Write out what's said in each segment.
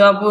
تو ابو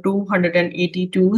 282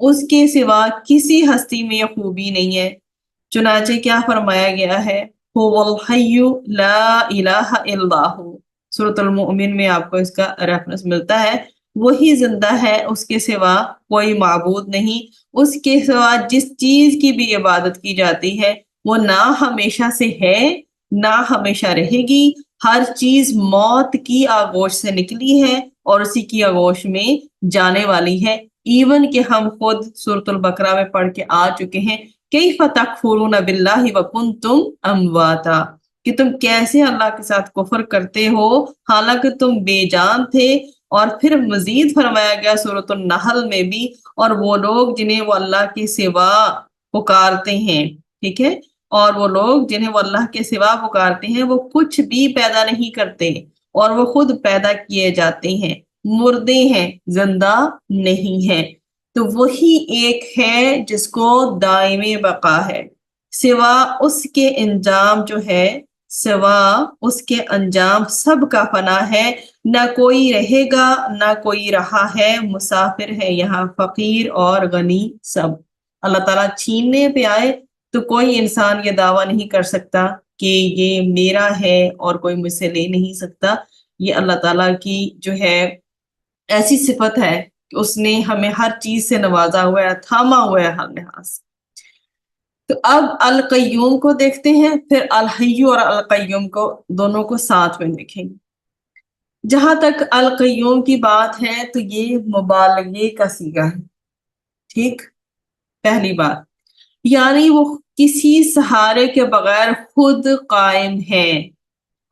اس کے سوا کسی ہستی میں یہ خوبی نہیں ہے۔ چنانچہ کیا فرمایا گیا ہے، هو الحی لا الہ الا ہو، سورۃ المؤمن میں آپ کو اس کا ریفرنس ملتا ہے۔ وہی زندہ ہے، اس کے سوا کوئی معبود نہیں، اس کے سوا جس چیز کی بھی عبادت کی جاتی ہے وہ نہ ہمیشہ سے ہے نہ ہمیشہ رہے گی۔ ہر چیز موت کی آغوش سے نکلی ہے اور اسی کی آغوش میں جانے والی ہے۔ ایون کہ ہم خود سورۃ البقرہ میں پڑھ کے آ چکے ہیں، کیف تکفرون باللہ وکنتم امواتا، کہ تم کیسے اللہ کے ساتھ کفر کرتے ہو حالانکہ تم بے جان تھے۔ اور پھر مزید فرمایا گیا سورۃ النحل میں بھی، اور وہ لوگ جنہیں وہ اللہ کے سوا پکارتے ہیں، ٹھیک ہے، اور وہ لوگ جنہیں وہ اللہ کے سوا پکارتے ہیں وہ کچھ بھی پیدا نہیں کرتے اور وہ خود پیدا کیے جاتے ہیں، مردے ہیں، زندہ نہیں ہیں۔ تو وہی ایک ہے جس کو دائم بقا ہے، سوا اس کے انجام جو ہے، سوا اس کے انجام سب کا فنا ہے، نہ کوئی رہے گا نہ کوئی رہا ہے، مسافر ہے یہاں فقیر اور غنی سب۔ اللہ تعالیٰ چھیننے پہ آئے تو کوئی انسان یہ دعویٰ نہیں کر سکتا کہ یہ میرا ہے اور کوئی مجھ سے لے نہیں سکتا۔ یہ اللہ تعالیٰ کی جو ہے ایسی صفت ہے کہ اس نے ہمیں ہر چیز سے نوازا ہوا ہے، تھاما ہوا ہے ہر لحاظ سے۔ تو اب القیوم کو دیکھتے ہیں، پھر الحی اور القیوم کو دونوں کو ساتھ میں دیکھیں گے۔ جہاں تک القیوم کی بات ہے تو یہ مبالغے کا صیغہ ہے، ٹھیک، پہلی بات، یعنی وہ کسی سہارے کے بغیر خود قائم ہے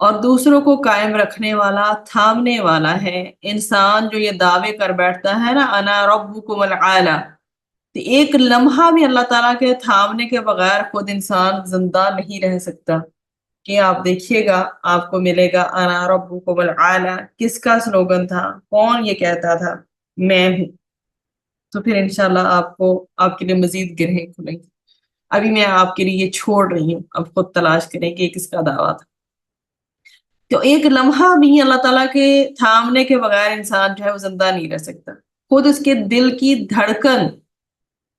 اور دوسروں کو قائم رکھنے والا، تھامنے والا ہے۔ انسان جو یہ دعوے کر بیٹھتا ہے نا، انا ربکم العالی، تو ایک لمحہ بھی اللہ تعالیٰ کے تھامنے کے بغیر خود انسان زندہ نہیں رہ سکتا۔ کہ آپ دیکھیے گا آپ کو ملے گا انا ربکم العالی، کس کا سلوگن تھا، کون یہ کہتا تھا، میں ہوں۔ تو پھر انشاءاللہ آپ کو آپ کے لیے مزید گرہیں کھلیں گی۔ ابھی میں آپ کے لیے یہ چھوڑ رہی ہوں، اب خود تلاش کریں کہ کس کا دعویٰ تھا۔ تو ایک لمحہ بھی اللہ تعالیٰ کے تھامنے کے بغیر انسان جو ہے وہ زندہ نہیں رہ سکتا۔ خود اس کے دل کی دھڑکن،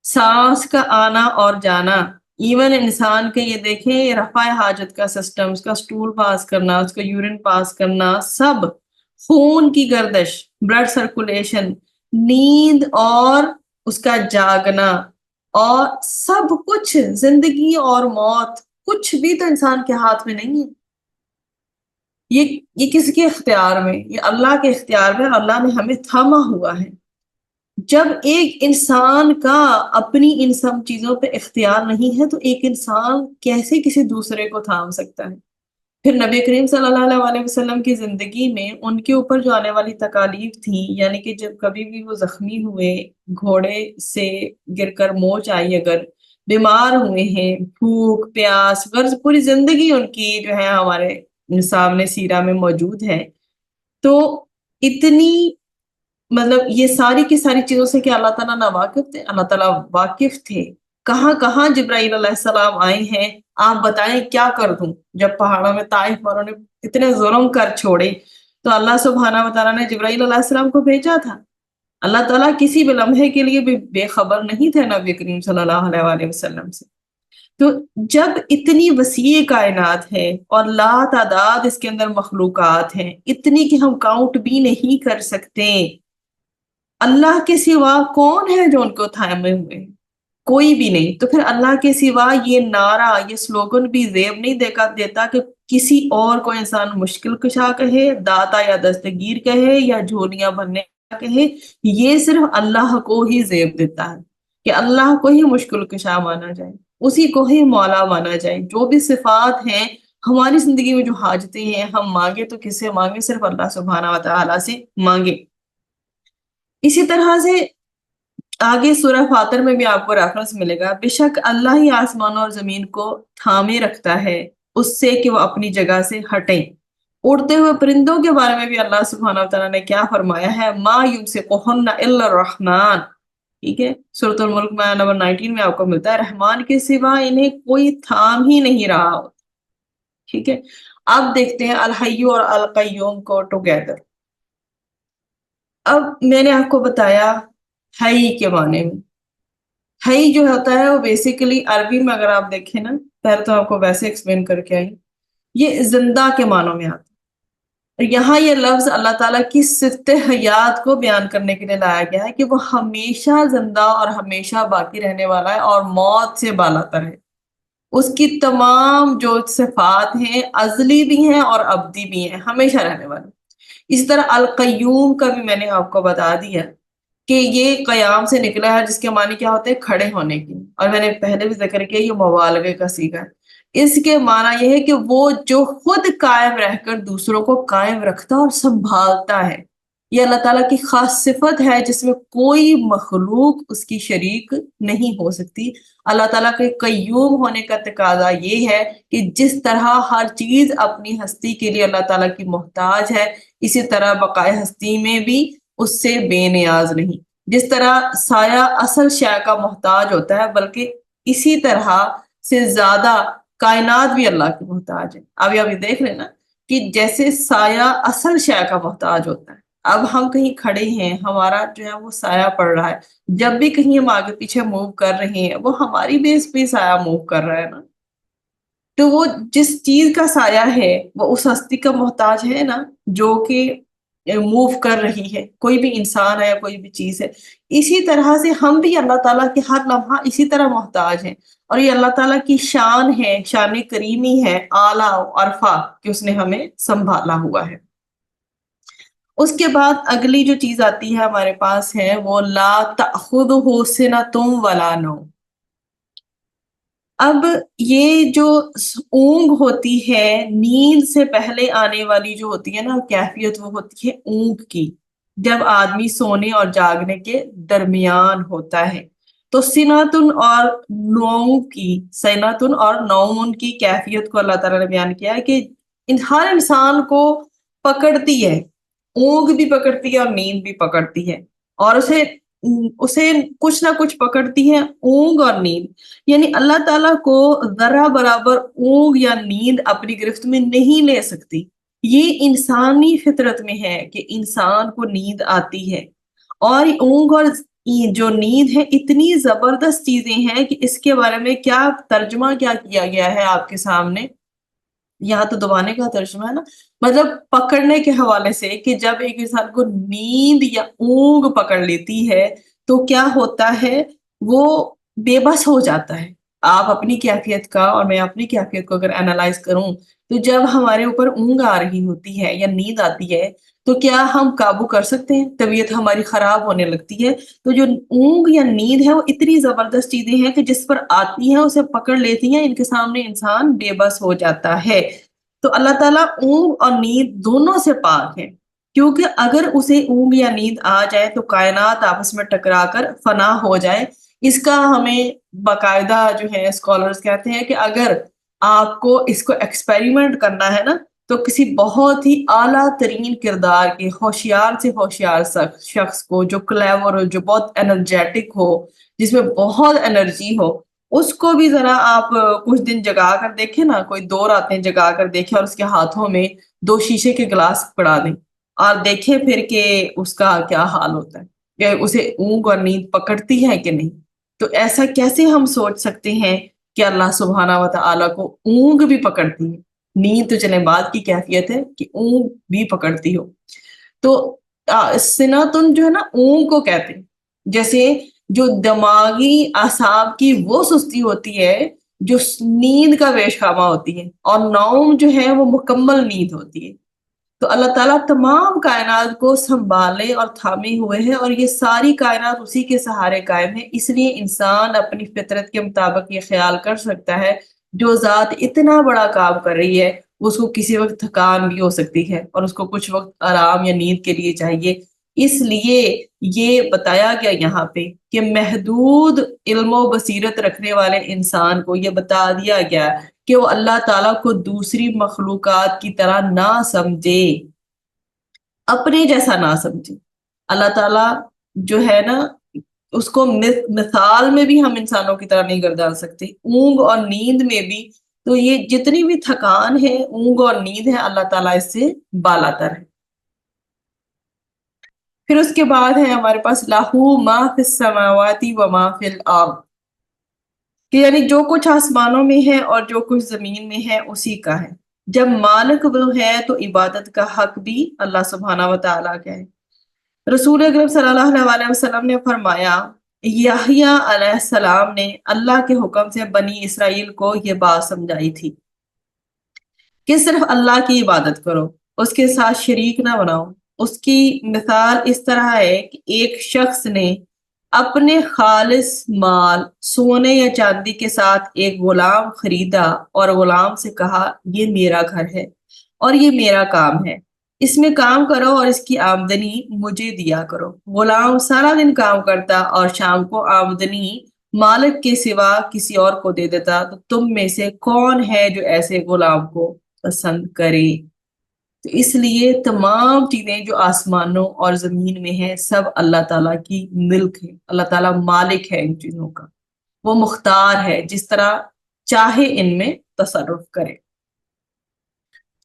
سانس کا آنا اور جانا، ایون انسان کے یہ دیکھیں رفع حاجت کا سسٹم، اس کا سٹول پاس کرنا، اس کا یورین پاس کرنا، سب، خون کی گردش، بلڈ سرکولیشن، نیند اور اس کا جاگنا، اور سب کچھ، زندگی اور موت، کچھ بھی تو انسان کے ہاتھ میں نہیں ہے۔ یہ کس کے اختیار میں؟ یہ اللہ کے اختیار میں، اللہ نے ہمیں تھاما ہوا ہے۔ جب ایک انسان کا اپنی ان سب چیزوں پہ اختیار نہیں ہے تو ایک انسان کیسے کسی دوسرے کو تھام سکتا ہے؟ پھر نبی کریم صلی اللہ علیہ وسلم کی زندگی میں ان کے اوپر جو آنے والی تکالیف تھی، یعنی کہ جب کبھی بھی وہ زخمی ہوئے، گھوڑے سے گر کر موچ آئی، اگر بیمار ہوئے ہیں، بھوک پیاس، غرض پوری زندگی ان کی جو ہے ہمارے سامنے سیرہ میں موجود ہے۔ تو اتنی، مطلب یہ ساری کی ساری چیزوں سے کہ اللہ تعالیٰ نہ واقف تھے، اللہ تعالیٰ واقف تھے۔ کہاں کہاں جبرائیل علیہ السلام آئے ہیں، آپ بتائیں کیا کر دوں؟ جب پہاڑوں میں طائف والوں نے اتنے ظلم کر چھوڑے تو اللہ سبحانہ وتعالیٰ نے جبرائیل علیہ السلام کو بھیجا تھا۔ اللہ تعالیٰ کسی بھی لمحے کے لیے بھی بے خبر نہیں تھے نبی کریم صلی اللہ علیہ وسلم سے۔ تو جب اتنی وسیع کائنات ہے اور لا تعداد اس کے اندر مخلوقات ہیں، اتنی کہ ہم کاؤنٹ بھی نہیں کر سکتے، اللہ کے سوا کون ہے جو ان کو تھامے ہوئے ہیں؟ کوئی بھی نہیں۔ تو پھر اللہ کے سوا یہ نعرہ، یہ سلوگن بھی زیب نہیں دیتا کہ کسی اور کو انسان مشکل کشا کہے، داتا یا دستگیر کہے یا جھولیاں بھرنے کا کہے، یہ صرف اللہ کو ہی زیب دیتا ہے کہ اللہ کو ہی مشکل کشا مانا جائے، اسی کو ہی مولا مانا جائے۔ جو بھی صفات ہیں ہماری زندگی میں، جو حاجتیں ہیں، ہم مانگے تو کس سے مانگے؟ صرف اللہ سبحانہ و تعالیٰ سے مانگے۔ اسی طرح سے آگے سورہ فاطر میں بھی آپ کو ریفرنس ملے گا، بے شک اللہ ہی آسمانوں اور زمین کو تھامے رکھتا ہے اس سے کہ وہ اپنی جگہ سے ہٹیں۔ اڑتے ہوئے پرندوں کے بارے میں بھی اللہ سبحانہ و تعالیٰ نے کیا فرمایا ہے، ما یمسکہن الا الرحمن، ٹھیک ہے، سورۃ الملک میں نمبر 19 میں آپ کو ملتا ہے، رحمان کے سوا انہیں کوئی تھام ہی نہیں رہا ہوتا، ٹھیک ہے۔ اب دیکھتے ہیں الحی اور القیوم کو ٹوگیدر۔ اب میں نے آپ کو بتایا حی کے معنی میں، حی جو ہوتا ہے وہ بیسیکلی عربی میں اگر آپ دیکھیں نا، پہلے تو آپ کو ویسے ایکسپلین کر کے آئی، یہ زندہ کے معنوں میں آتا ہے۔ یہاں یہ لفظ اللہ تعالیٰ کی صفت حیات کو بیان کرنے کے لیے لایا گیا ہے کہ وہ ہمیشہ زندہ اور ہمیشہ باقی رہنے والا ہے اور موت سے بالاتر ہے۔ اس کی تمام جو صفات ہیں ازلی بھی ہیں اور ابدی بھی ہیں، ہمیشہ رہنے والی۔ اسی طرح القیوم کا بھی میں نے آپ کو بتا دیا کہ یہ قیام سے نکلا ہے، جس کے معنی کیا ہوتے ہیں؟ کھڑے ہونے کی، اور میں نے پہلے بھی ذکر کیا یہ مبالغے کا صیغہ ہے۔ اس کے معنی یہ ہے کہ وہ جو خود قائم رہ کر دوسروں کو قائم رکھتا اور سنبھالتا ہے۔ یہ اللہ تعالیٰ کی خاص صفت ہے جس میں کوئی مخلوق اس کی شریک نہیں ہو سکتی۔ اللہ تعالیٰ کے قیوم ہونے کا تقاضا یہ ہے کہ جس طرح ہر چیز اپنی ہستی کے لیے اللہ تعالیٰ کی محتاج ہے، اسی طرح بقائے ہستی میں بھی اس سے بے نیاز نہیں۔ جس طرح سایہ اصل شے کا محتاج ہوتا ہے، بلکہ اسی طرح سے زیادہ کائنات بھی اللہ کی محتاج ہے۔ ابھی دیکھ رہے نا کہ جیسے سایہ اصل شے کا محتاج ہوتا ہے، اب ہم کہیں کھڑے ہیں، ہمارا جو ہے وہ سایہ پڑ رہا ہے، جب بھی کہیں ہم آگے پیچھے موو کر رہے ہیں وہ ہماری بیس پہ سایہ موو کر رہا ہے نا۔ تو وہ جس چیز کا سایہ ہے وہ اس ہستی کا محتاج ہے نا، جو کہ موو کر رہی ہے، کوئی بھی انسان ہے یا کوئی بھی چیز ہے۔ اسی طرح سے ہم بھی اللہ تعالیٰ کے ہر لمحہ اسی طرح محتاج ہیں، اور یہ اللہ تعالیٰ کی شان ہے، شان کریمی ہے، اعلیٰ عرفہ کہ اس نے ہمیں سنبھالا ہوا ہے۔ اس کے بعد اگلی جو چیز آتی ہے ہمارے پاس ہے وہ لا تأخذہ سنۃ ولا نوم۔ اب یہ جو اونگ ہوتی ہے، نیند سے پہلے آنے والی جو ہوتی ہے نا کیفیت، وہ ہوتی ہے اونگ کی، جب آدمی سونے اور جاگنے کے درمیان ہوتا ہے۔ تو سنتن اور نوم کی، سنتن اور نومن کی کیفیت کو اللہ تعالیٰ نے بیان کیا ہے کہ ہر انسان کو پکڑتی ہے، اونگ بھی پکڑتی ہے اور نیند بھی پکڑتی ہے، اور اسے کچھ نہ کچھ پکڑتی ہے اونگ اور نیند۔ یعنی اللہ تعالیٰ کو ذرہ برابر اونگ یا نیند اپنی گرفت میں نہیں لے سکتی۔ یہ انسانی فطرت میں ہے کہ انسان کو نیند آتی ہے، اور اونگ اور جو نیند ہے اتنی زبردست چیزیں ہیں کہ اس کے بارے میں کیا ترجمہ کیا کیا گیا ہے آپ کے سامنے، یہاں تو دبانے کا ترجمہ ہے نا، مطلب پکڑنے کے حوالے سے کہ جب ایک انسان کو نیند یا اونگ پکڑ لیتی ہے تو کیا ہوتا ہے، وہ بے بس ہو جاتا ہے۔ آپ اپنی کیفیت کا اور میں اپنی کیفیت کو اگر انالائز کروں تو جب ہمارے اوپر اونگ آ رہی ہوتی ہے یا نیند آتی ہے تو کیا ہم قابو کر سکتے ہیں؟ طبیعت ہماری خراب ہونے لگتی ہے۔ تو جو اونگ یا نیند ہے وہ اتنی زبردست چیزیں ہیں کہ جس پر آتی ہیں اسے پکڑ لیتی ہیں، ان کے سامنے انسان بے بس ہو جاتا ہے۔ تو اللہ تعالیٰ اونگ اور نیند دونوں سے پاک ہے، کیونکہ اگر اسے اونگ یا نیند آ جائے تو کائنات آپس میں ٹکرا کر فنا ہو جائے۔ اس کا ہمیں باقاعدہ جو ہے اسکالرز کہتے ہیں کہ اگر آپ کو اس کو ایکسپیریمنٹ کرنا ہے نا تو کسی بہت ہی اعلیٰ ترین کردار کے ہوشیار سے ہوشیار شخص کو، جو کلیور ہو، جو بہت انرجیٹک ہو، جس میں بہت انرجی ہو، اس کو بھی ذرا آپ کچھ دن جگا کر دیکھیں نا، کوئی 2 راتیں جگا کر دیکھیں اور اس کے ہاتھوں میں 2 شیشے کے گلاس پکڑا دیں اور دیکھیں پھر کہ اس کا کیا حال ہوتا ہے، کہ اسے اونگ اور نیند پکڑتی ہے کہ نہیں۔ تو ایسا کیسے ہم سوچ سکتے ہیں کہ اللہ سبحانہ و تعالیٰ کو اونگ بھی پکڑتی ہے؟ نیند تو چلے بعد کی کیفیت ہے کہ اونگ بھی پکڑتی ہو۔ تو سنتن جو ہے نا اونگ کو کہتے ہیں، جیسے جو دماغی اعصاب کی وہ سستی ہوتی ہے جو نیند کا بیش خامہ ہوتی ہے، اور نوم جو ہے وہ مکمل نیند ہوتی ہے۔ تو اللہ تعالیٰ تمام کائنات کو سنبھالے اور تھامے ہوئے ہے، اور یہ ساری کائنات اسی کے سہارے قائم ہے۔ اس لیے انسان اپنی فطرت کے مطابق یہ خیال کر سکتا ہے جو ذات اتنا بڑا کام کر رہی ہے اس کو کسی وقت تھکان بھی ہو سکتی ہے اور اس کو کچھ وقت آرام یا نیند کے لیے چاہیے۔ اس لیے یہ بتایا گیا یہاں پہ کہ محدود علم و بصیرت رکھنے والے انسان کو یہ بتا دیا گیا کہ وہ اللہ تعالیٰ کو دوسری مخلوقات کی طرح نہ سمجھے، اپنے جیسا نہ سمجھے۔ اللہ تعالیٰ جو ہے نا اس کو مثال میں بھی ہم انسانوں کی طرح نہیں گردان سکتے، اونگ اور نیند میں بھی۔ تو یہ جتنی بھی تھکان ہے، اونگ اور نیند ہے، اللہ تعالیٰ اس سے بالاتر ہے۔ پھر اس کے بعد ہے ہمارے پاس لہو ما فی السماوات و ما فی الارض۔ کہ یعنی جو کچھ آسمانوں میں ہے اور جو کچھ زمین میں ہے اسی کا ہے۔ جب مالک وہ ہے تو عبادت کا حق بھی اللہ سبحانہ و تعالیٰ کا ہے۔ رسول اکرم صلی اللہ علیہ وسلم نے فرمایا، یحییٰ علیہ السلام نے اللہ کے حکم سے بنی اسرائیل کو یہ بات سمجھائی تھی کہ صرف اللہ کی عبادت کرو، اس کے ساتھ شریک نہ بناؤ۔ اس کی مثال اس طرح ہے کہ ایک شخص نے اپنے خالص مال سونے یا چاندی کے ساتھ ایک غلام خریدا اور غلام سے کہا، یہ میرا گھر ہے اور یہ میرا کام ہے، اس میں کام کرو اور اس کی آمدنی مجھے دیا کرو۔ غلام سارا دن کام کرتا اور شام کو آمدنی مالک کے سوا کسی اور کو دے دیتا، تو تم میں سے کون ہے جو ایسے غلام کو پسند کرے؟ تو اس لیے تمام چیزیں جو آسمانوں اور زمین میں ہیں سب اللہ تعالیٰ کی ملک ہے، اللہ تعالیٰ مالک ہے ان چیزوں کا، وہ مختار ہے، جس طرح چاہے ان میں تصرف کرے۔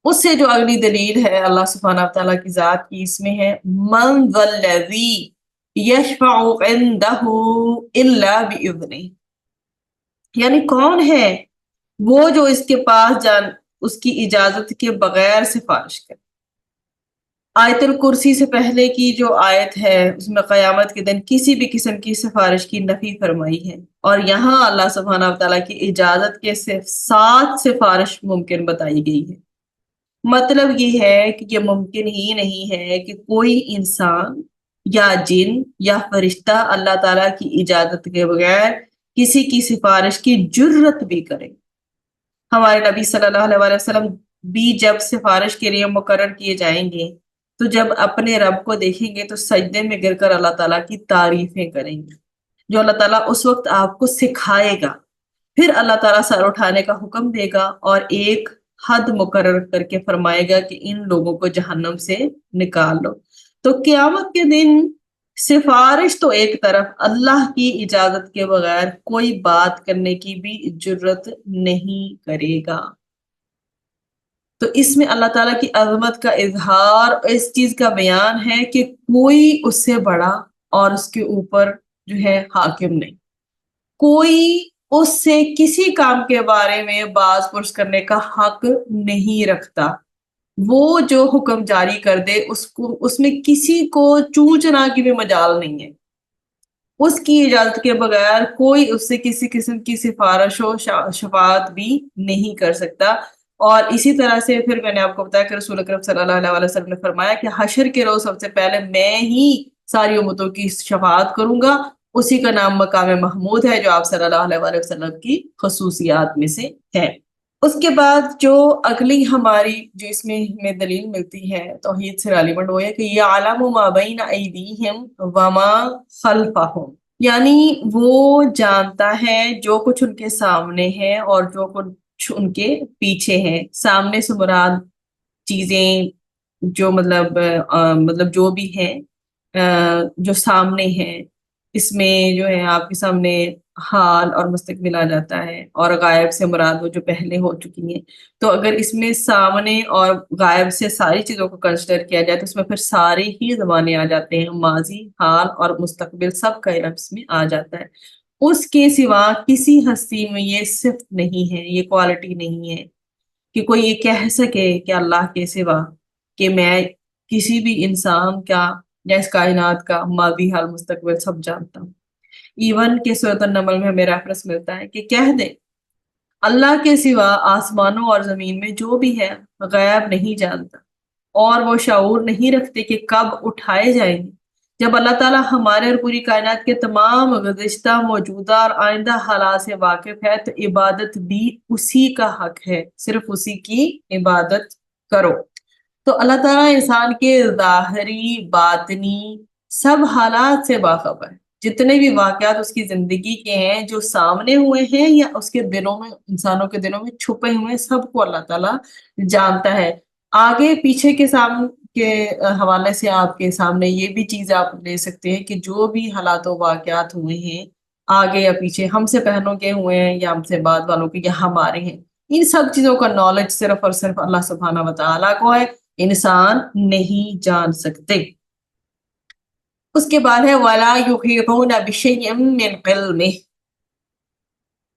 اس سے جو اگلی دلیل ہے اللہ سبحانہ تعالیٰ کی ذات کی، اس میں ہے من ذا الذی یشفع عندہ الا باذنہ، یعنی کون ہے وہ جو اس کے پاس اس کی اجازت کے بغیر سفارش کرے۔ آیت الکرسی سے پہلے کی جو آیت ہے اس میں قیامت کے دن کسی بھی قسم کی سفارش کی نفی فرمائی ہے، اور یہاں اللہ سبحانہ تعالیٰ کی اجازت کے صرف 7 سفارش ممکن بتائی گئی ہے۔ مطلب یہ ہے کہ یہ ممکن ہی نہیں ہے کہ کوئی انسان یا جن یا فرشتہ اللہ تعالیٰ کی اجازت کے بغیر کسی کی سفارش کی جرت بھی کرے۔ ہمارے نبی صلی اللہ علیہ وسلم بھی جب سفارش کے لیے مقرر کیے جائیں گے تو جب اپنے رب کو دیکھیں گے تو سجدے میں گر کر اللہ تعالیٰ کی تعریفیں کریں گے، جو اللہ تعالیٰ اس وقت آپ کو سکھائے گا۔ پھر اللہ تعالیٰ سر اٹھانے کا حکم دے گا اور ایک حد مقرر کر کے فرمائے گا کہ ان لوگوں کو جہنم سے نکال لو۔ تو قیامت کے دن سفارش تو ایک طرف، اللہ کی اجازت کے بغیر کوئی بات کرنے کی بھی جرت نہیں کرے گا۔ تو اس میں اللہ تعالیٰ کی عظمت کا اظہار، اس چیز کا بیان ہے کہ کوئی اس سے بڑا اور اس کے اوپر جو ہے حاکم نہیں، کوئی اس سے کسی کام کے بارے میں باز پرس کرنے کا حق نہیں رکھتا۔ وہ جو حکم جاری کر دے اس میں کسی کو چوں چنا کی بھی مجال نہیں ہے۔ اس کی اجازت کے بغیر کوئی اس سے کسی قسم کی سفارش و شفاعت بھی نہیں کر سکتا۔ اور اسی طرح سے پھر میں نے آپ کو بتایا کہ رسول اکرم صلی اللہ علیہ وسلم نے فرمایا کہ حشر کے روز سب سے پہلے میں ہی ساری امتوں کی شفاعت کروں گا، اسی کا نام مقام محمود ہے جو آپ صلی اللہ علیہ وسلم کی خصوصیات میں سے ہے۔ اس کے بعد جو اگلی ہماری جو اس میں ہمیں دلیل ملتی ہے توحید سے ریلیونٹ وہ ہے کہ یعلم ما بین ایدیہم وما خلفہم، یعنی وہ جانتا ہے جو کچھ ان کے سامنے ہے اور جو کچھ ان کے پیچھے ہے۔ سامنے سے مراد چیزیں جو مطلب جو بھی ہیں جو سامنے ہیں، اس میں جو ہے آپ کے سامنے حال اور مستقبل آ جاتا ہے، اور غائب سے مراد وہ جو پہلے ہو چکی ہیں۔ تو اگر اس میں سامنے اور غائب سے ساری چیزوں کو کنسیڈر کیا جائے تو اس میں پھر سارے ہی زمانے آ جاتے ہیں، ماضی، حال اور مستقبل سب کا علم اس میں آ جاتا ہے۔ اس کے سوا کسی ہستی میں یہ صفت نہیں ہے، یہ کوالٹی نہیں ہے کہ کوئی یہ کہہ سکے کہ اللہ کے سوا کہ میں کسی بھی انسان کا یا اس کائنات کا ماضی، حال، مستقبل سب جانتا ہوں۔ ایون کہ سورۃ النمل میں ہمیں ریفرنس ملتا ہے کہ کہہ دے اللہ کے سوا آسمانوں اور زمین میں جو بھی ہے غیب نہیں جانتا، اور وہ شعور نہیں رکھتے کہ کب اٹھائے جائیں گے۔ جب اللہ تعالیٰ ہمارے اور پوری کائنات کے تمام گزشتہ، موجودہ اور آئندہ حالات سے واقف ہے تو عبادت بھی اسی کا حق ہے، صرف اسی کی عبادت کرو۔ تو اللہ تعالیٰ انسان کے ظاہری، باطنی سب حالات سے باخبر ہے، جتنے بھی واقعات اس کی زندگی کے ہیں جو سامنے ہوئے ہیں یا اس کے دلوں میں، انسانوں کے دلوں میں چھپے ہوئے ہیں، سب کو اللہ تعالیٰ جانتا ہے۔ آگے پیچھے کے حوالے سے آپ کے سامنے یہ بھی چیز آپ لے سکتے ہیں کہ جو بھی حالات و واقعات ہوئے ہیں آگے یا پیچھے، ہم سے پہلوں کے ہوئے ہیں یا ہم سے بعد والوں کے یا ہمارے ہیں، ان سب چیزوں کا نالج صرف اور صرف اللہ سبحانہ و تعالیٰ کو ہے، انسان نہیں جان سکتے۔ اس کے بعد ہے وَلَا يُحِيطُونَ بِشَيْءٍ مِّن عِلْمِهِ،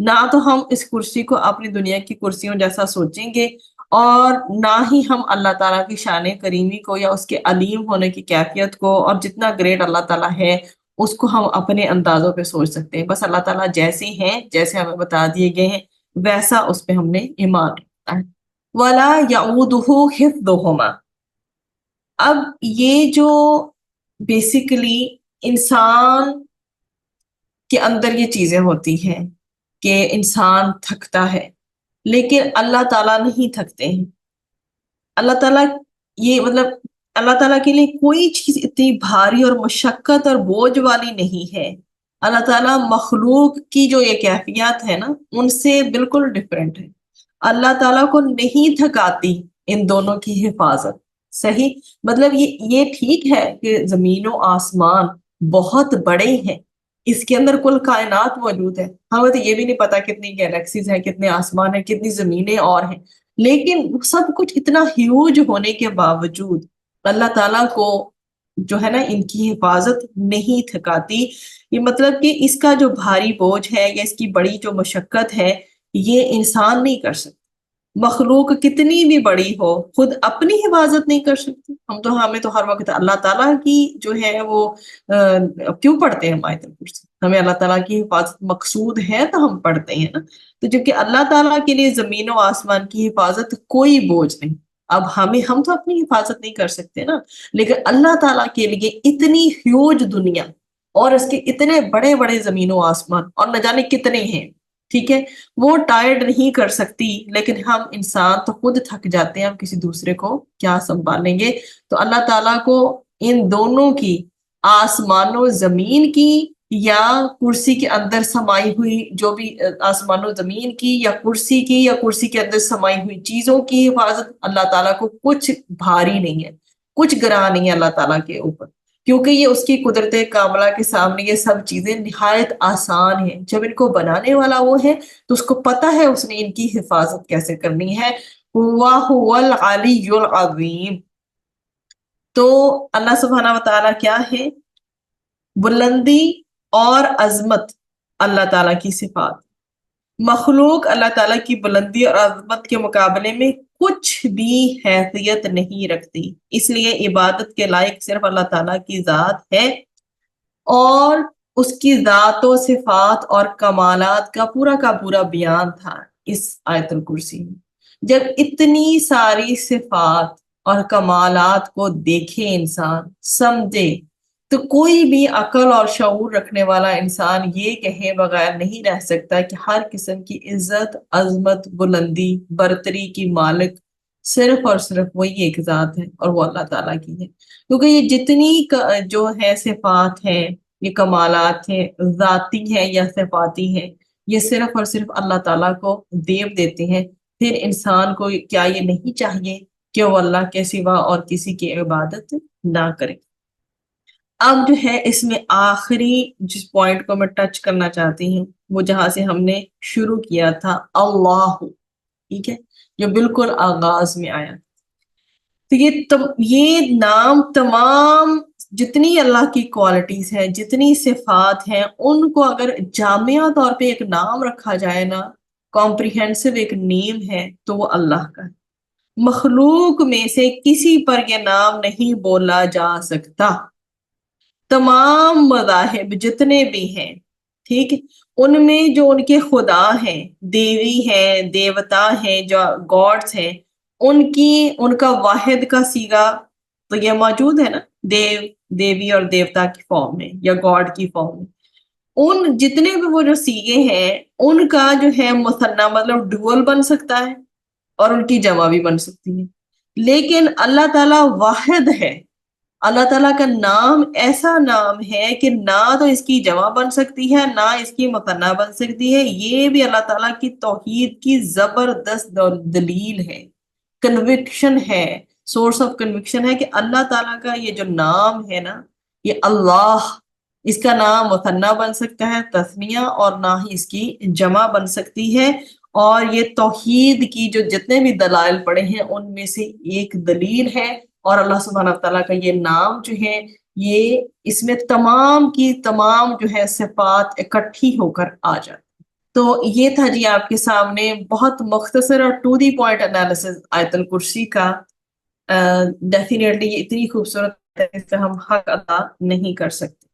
نہ تو ہم اس کرسی کو اپنی دنیا کی کرسیوں جیسا سوچیں گے، اور نہ ہی ہم اللہ تعالیٰ کی شان کریمی کو یا اس کے علیم ہونے کی کیفیت کو اور جتنا گریٹ اللہ تعالیٰ ہے اس کو ہم اپنے اندازوں پہ سوچ سکتے ہیں۔ بس اللہ تعالیٰ جیسے ہیں، جیسے ہمیں بتا دیے گئے ہیں، ویسا اس پہ ہم نے ایمان رکھتا ہے۔ وَلَا يَعُودُهُ حِفْظُهُمَا۔ اب یہ جو بیسیکلی انسان کے اندر یہ چیزیں ہوتی ہیں کہ انسان تھکتا ہے، لیکن اللہ تعالیٰ نہیں تھکتے ہیں۔ اللہ تعالیٰ یہ مطلب اللہ تعالیٰ کے لیے کوئی چیز اتنی بھاری اور مشقت اور بوجھ والی نہیں ہے۔ اللہ تعالیٰ مخلوق کی جو یہ کیفیات ہے نا ان سے بالکل ڈفرینٹ ہے۔ اللہ تعالیٰ کو نہیں تھکاتی ان دونوں کی حفاظت۔ صحیح، مطلب یہ ٹھیک ہے کہ زمین و آسمان بہت بڑے ہیں، اس کے اندر کل کائنات موجود ہے، ہمیں تو یہ بھی نہیں پتا کتنی گیلیکسیز ہیں، کتنے آسمان ہیں، کتنی زمینیں اور ہیں، لیکن سب کچھ اتنا ہیوج ہونے کے باوجود اللہ تعالیٰ کو جو ہے نا ان کی حفاظت نہیں تھکاتی۔ یہ مطلب کہ اس کا جو بھاری بوجھ ہے یا اس کی بڑی جو مشقت ہے یہ انسان نہیں کر سکتا۔ مخلوق کتنی بھی بڑی ہو خود اپنی حفاظت نہیں کر سکتی۔ ہمیں تو ہر وقت اللہ تعالیٰ کی جو ہے وہ کیوں پڑھتے ہیں آیت الکرسی؟ ہمیں اللہ تعالیٰ کی حفاظت مقصود ہے تو ہم پڑھتے ہیں نا۔ تو جبکہ اللہ تعالیٰ کے لیے زمین و آسمان کی حفاظت کوئی بوجھ نہیں۔ اب ہم تو اپنی حفاظت نہیں کر سکتے نا، لیکن اللہ تعالیٰ کے لیے اتنی ہیوج دنیا اور اس کے اتنے بڑے بڑے زمین و آسمان اور نہ جانے کتنے ہیں، ٹھیک ہے، وہ ٹائرڈ نہیں کر سکتی، لیکن ہم انسان تو خود تھک جاتے ہیں، ہم کسی دوسرے کو کیا سنبھالیں گے؟ تو اللہ تعالیٰ کو ان دونوں کی، آسمان و زمین کی یا کرسی کے اندر سمائی ہوئی جو بھی آسمان و زمین کی یا کرسی کی یا کرسی کے اندر سمائی ہوئی چیزوں کی حفاظت، اللہ تعالیٰ کو کچھ بھاری نہیں ہے، کچھ گراں نہیں ہے اللہ تعالیٰ کے اوپر، کیونکہ یہ اس کی قدرت کاملہ کے سامنے یہ سب چیزیں نہایت آسان ہیں۔ جب ان کو بنانے والا وہ ہے تو اس کو پتہ ہے اس نے ان کی حفاظت کیسے کرنی ہے۔ وَهُوَ الْعَلِيُّ الْعَظِيمُ۔ تو اللہ سبحانہ وتعالیٰ کیا ہے؟ بلندی اور عظمت اللہ تعالیٰ کی صفات۔ مخلوق اللہ تعالیٰ کی بلندی اور عظمت کے مقابلے میں کچھ بھی حیثیت نہیں رکھتی، اس لیے عبادت کے لائق صرف اللہ تعالیٰ کی ذات ہے، اور اس کی ذات و صفات اور کمالات کا پورا بیان تھا اس آیت الکرسی میں۔ جب اتنی ساری صفات اور کمالات کو دیکھے انسان، سمجھے، تو کوئی بھی عقل اور شعور رکھنے والا انسان یہ کہے بغیر نہیں رہ سکتا کہ ہر قسم کی عزت، عظمت، بلندی، برتری کی مالک صرف اور صرف وہی ایک ذات ہے، اور وہ اللہ تعالیٰ کی ہے۔ کیونکہ یہ جتنی جو ہے صفات ہیں، یہ کمالات ہیں، ذاتی ہیں یا صفاتی ہیں، یہ صرف اور صرف اللہ تعالیٰ کو دیو دیتے ہیں۔ پھر انسان کو کیا یہ نہیں چاہیے کہ وہ اللہ کے سوا اور کسی کی عبادت نہ کرے؟ اب جو ہے اس میں آخری جس پوائنٹ کو میں ٹچ کرنا چاہتی ہوں وہ جہاں سے ہم نے شروع کیا تھا، اللہ، ٹھیک ہے، جو بالکل آغاز میں آیا۔ تو یہ نام تمام جتنی اللہ کی کوالٹیز ہیں، جتنی صفات ہیں، ان کو اگر جامعہ طور پہ ایک نام رکھا جائے نا، کمپریہنسو ایک نیم ہے، تو وہ اللہ کا ہے۔ مخلوق میں سے کسی پر یہ نام نہیں بولا جا سکتا۔ تمام مذاہب جتنے بھی ہیں، ٹھیک، ان میں جو ان کے خدا ہیں، دیوی ہیں، دیوتا ہیں، جو گاڈز ہیں، ان کا واحد کا سیگا تو یہ موجود ہے نا، دیوی اور دیوتا کی فارم میں یا گاڈ کی فارم میں۔ ان جتنے بھی وہ جو سیگے ہیں ان کا جو ہے مثنیٰ مطلب ڈوئل بن سکتا ہے اور ان کی جمع بھی بن سکتی ہے، لیکن اللہ تعالیٰ واحد ہے۔ اللہ تعالیٰ کا نام ایسا نام ہے کہ نہ تو اس کی جمع بن سکتی ہے نہ اس کی مثنیٰ بن سکتی ہے۔ یہ بھی اللہ تعالیٰ کی توحید کی زبردست دلیل ہے، کنوکشن ہے، سورس آف کنوکشن ہے کہ اللہ تعالیٰ کا یہ جو نام ہے نا، یہ اللہ، اس کا نام مثنیٰ بن سکتا ہے، تثنیہ، اور نہ ہی اس کی جمع بن سکتی ہے۔ اور یہ توحید کی جو جتنے بھی دلائل پڑے ہیں ان میں سے ایک دلیل ہے، اور اللہ سبحانہ تعالیٰ کا یہ نام جو ہے یہ اس میں تمام کی تمام جو ہے صفات اکٹھی ہو کر آ جاتی۔ تو یہ تھا جی آپ کے سامنے بہت مختصر اور ٹو دی پوائنٹ انالیسز آیت الکرسی کا. ڈیفینیٹلی یہ اتنی خوبصورت ہے، اس پہ ہم حق ادا نہیں کر سکتے.